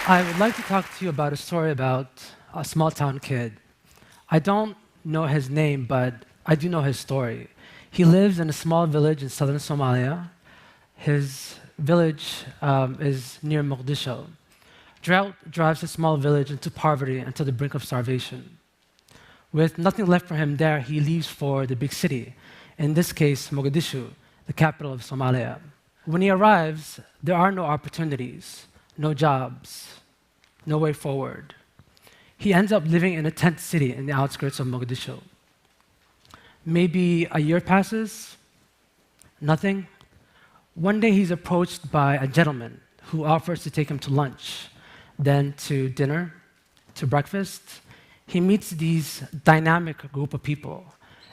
I would like to talk to you about a story about a small town kid. I don't know his name, but I do know his story. He lives in a small village in southern Somalia. His village is near Mogadishu. Drought drives the small village into poverty and to the brink of starvation. With nothing left for him there, he leaves for the big city, in this case, Mogadishu, the capital of Somalia. When he arrives, there are no opportunities, no jobs, no way forward. He ends up living in a tent city in the outskirts of Mogadishu. Maybe a year passes, nothing. One day he's approached by a gentleman who offers to take him to lunch, then to dinner, to breakfast. He meets these dynamic group of people,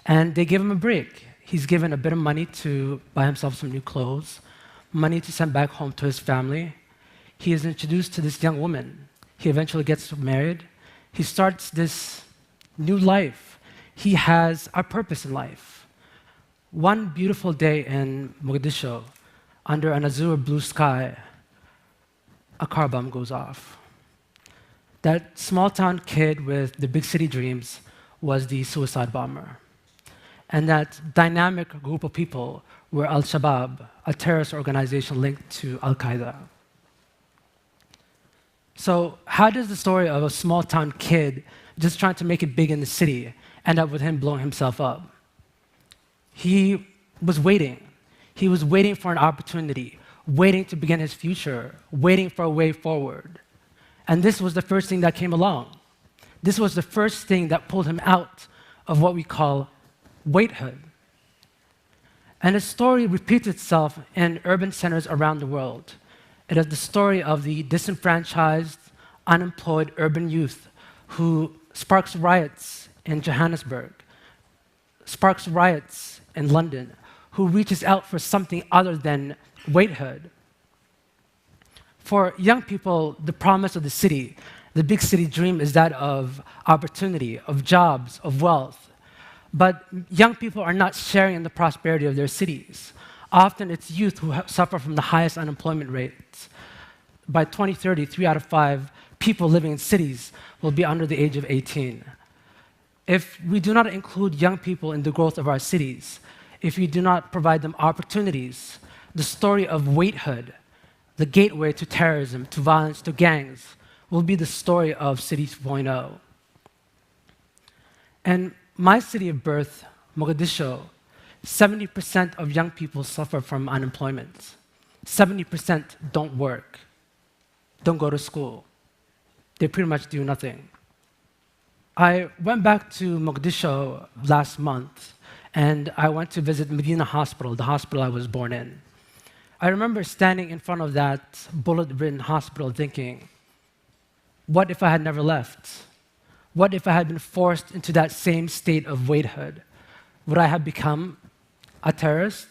and they give him a break. He's given a bit of money to buy himself some new clothes, money to send back home to his family. He is introduced to this young woman. He eventually gets married. He starts this new life. He has a purpose in life. One beautiful day in Mogadishu, under an azure blue sky, a car bomb goes off. That small town kid with the big city dreams was the suicide bomber. And that dynamic group of people were Al-Shabaab, a terrorist organization linked to Al-Qaeda. So how does the story of a small town kid just trying to make it big in the city end up with him blowing himself up? He was waiting. He was waiting for an opportunity, waiting to begin his future, waiting for a way forward. And this was the first thing that came along. This was the first thing that pulled him out of what we call waithood. And his story repeats itself in urban centers around the world. It is the story of the disenfranchised, unemployed urban youth who sparks riots in Johannesburg, sparks riots in London, who reaches out for something other than waithood. For young people, the promise of the city, the big city dream, is that of opportunity, of jobs, of wealth. But young people are not sharing in the prosperity of their cities. Often it's youth who suffer from the highest unemployment rates. By 2030, 3 out of 5 people living in cities will be under the age of 18. If we do not include young people in the growth of our cities, if we do not provide them opportunities, the story of waithood, the gateway to terrorism, to violence, to gangs, will be the story of City 2.0. In my city of birth, Mogadishu, 70% of young people suffer from unemployment. 70% don't work, don't go to school. They pretty much do nothing. I went back to Mogadishu last month, and I went to visit Medina Hospital, the hospital I was born in. I remember standing in front of that bullet-ridden hospital thinking, what if I had never left? What if I had been forced into that same state of waithood? Would I have become a terrorist?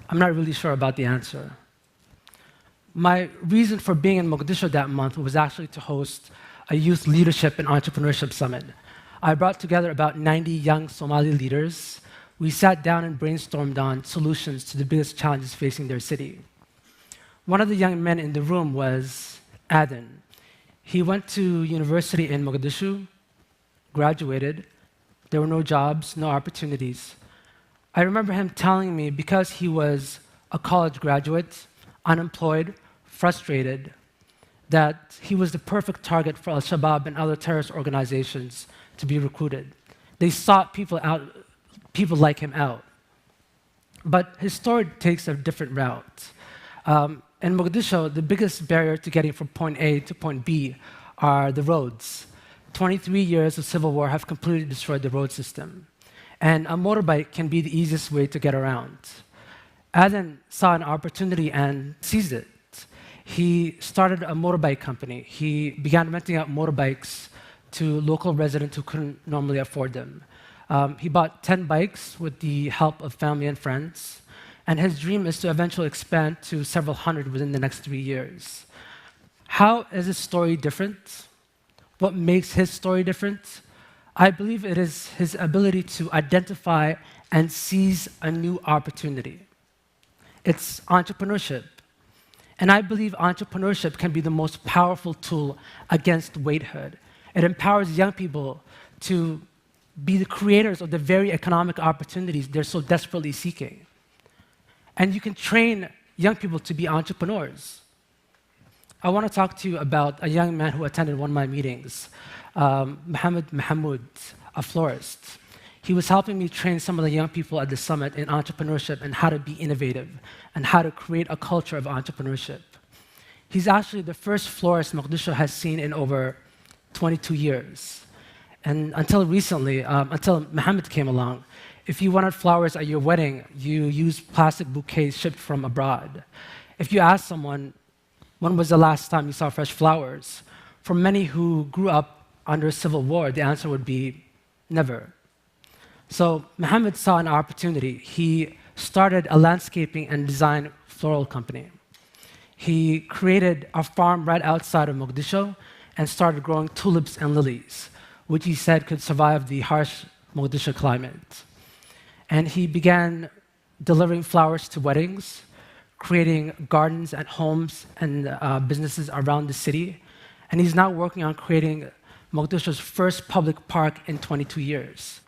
I'm not really sure about the answer. My reason for being in Mogadishu that month was actually to host a youth leadership and entrepreneurship summit. I brought together about 90 young Somali leaders. We sat down and brainstormed on solutions to the biggest challenges facing their city. One of the young men in the room was Aden. He went to university in Mogadishu, graduated. There were no jobs, no opportunities. I remember him telling me, because he was a college graduate, unemployed, frustrated, that he was the perfect target for Al-Shabaab and other terrorist organizations to be recruited. They sought people like him out. But his story takes a different route. In Mogadishu, the biggest barrier to getting from point A to point B are the roads. 23 years of civil war have completely destroyed the road system. And a motorbike can be the easiest way to get around. Aden saw an opportunity and seized it. He started a motorbike company. He began renting out motorbikes to local residents who couldn't normally afford them. He bought 10 bikes with the help of family and friends. And his dream is to eventually expand to several hundred within the next 3 years. How is his story different? What makes his story different? I believe it is his ability to identify and seize a new opportunity. It's entrepreneurship. And I believe entrepreneurship can be the most powerful tool against waithood. It empowers young people to be the creators of the very economic opportunities they're so desperately seeking. And you can train young people to be entrepreneurs. I want to talk to you about a young man who attended one of my meetings, Mohamed Mahmoud, a florist. He was helping me train some of the young people at the summit in entrepreneurship and how to be innovative and how to create a culture of entrepreneurship. He's actually the first florist Mogadishu has seen in over 22 years. And until recently, until Mohammed came along, if you wanted flowers at your wedding, you used plastic bouquets shipped from abroad. If you asked someone, when was the last time you saw fresh flowers? For many who grew up under a civil war, the answer would be never. So Mohammed saw an opportunity. He started a landscaping and design floral company. He created a farm right outside of Mogadishu and started growing tulips and lilies, which he said could survive the harsh Mogadishu climate. And he began delivering flowers to weddings, creating gardens and homes and businesses around the city. And he's now working on creating Mogadishu's first public park in 22 years.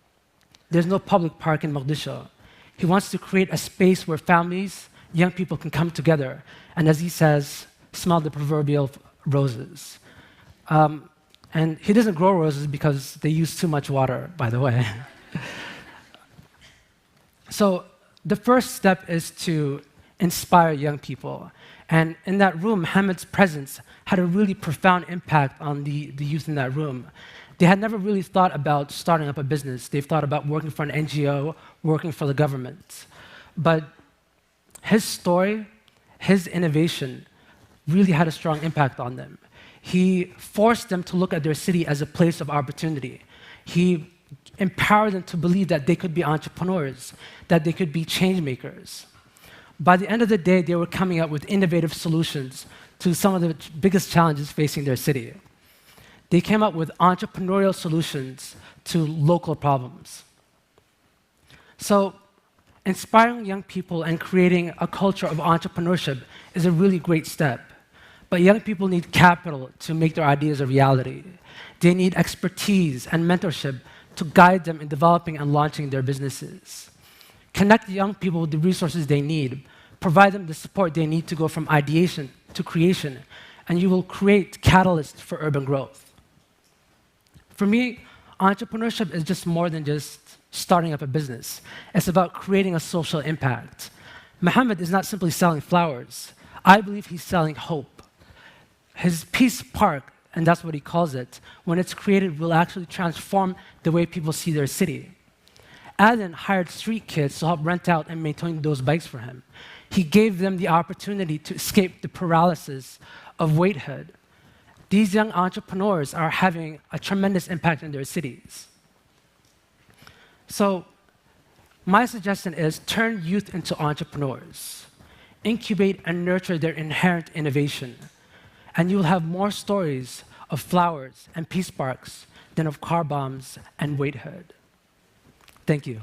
There's no public park in Mogadishu. He wants to create a space where families, young people can come together and, as he says, smell the proverbial roses. And he doesn't grow roses because they use too much water, by the way. So the first step is to inspire young people. And in that room, Mohammed's presence had a really profound impact on the youth in that room. They had never really thought about starting up a business. They've thought about working for an NGO, working for the government. But his story, his innovation, really had a strong impact on them. He forced them to look at their city as a place of opportunity. He empowered them to believe that they could be entrepreneurs, that they could be change makers. By the end of the day, they were coming up with innovative solutions to some of the biggest challenges facing their city. They came up with entrepreneurial solutions to local problems. So, inspiring young people and creating a culture of entrepreneurship is a really great step. But young people need capital to make their ideas a reality. They need expertise and mentorship to guide them in developing and launching their businesses. Connect young people with the resources they need, provide them the support they need to go from ideation to creation, and you will create catalysts for urban growth. For me, entrepreneurship is just more than just starting up a business. It's about creating a social impact. Mohammed is not simply selling flowers. I believe he's selling hope. His Peace Park, and that's what he calls it, when it's created, will actually transform the way people see their city. Aden hired street kids to help rent out and maintain those bikes for him. He gave them the opportunity to escape the paralysis of waithood. These young entrepreneurs are having a tremendous impact in their cities. So, my suggestion is turn youth into entrepreneurs. Incubate and nurture their inherent innovation. And you'll have more stories of flowers and peace parks than of car bombs and waithood. Thank you.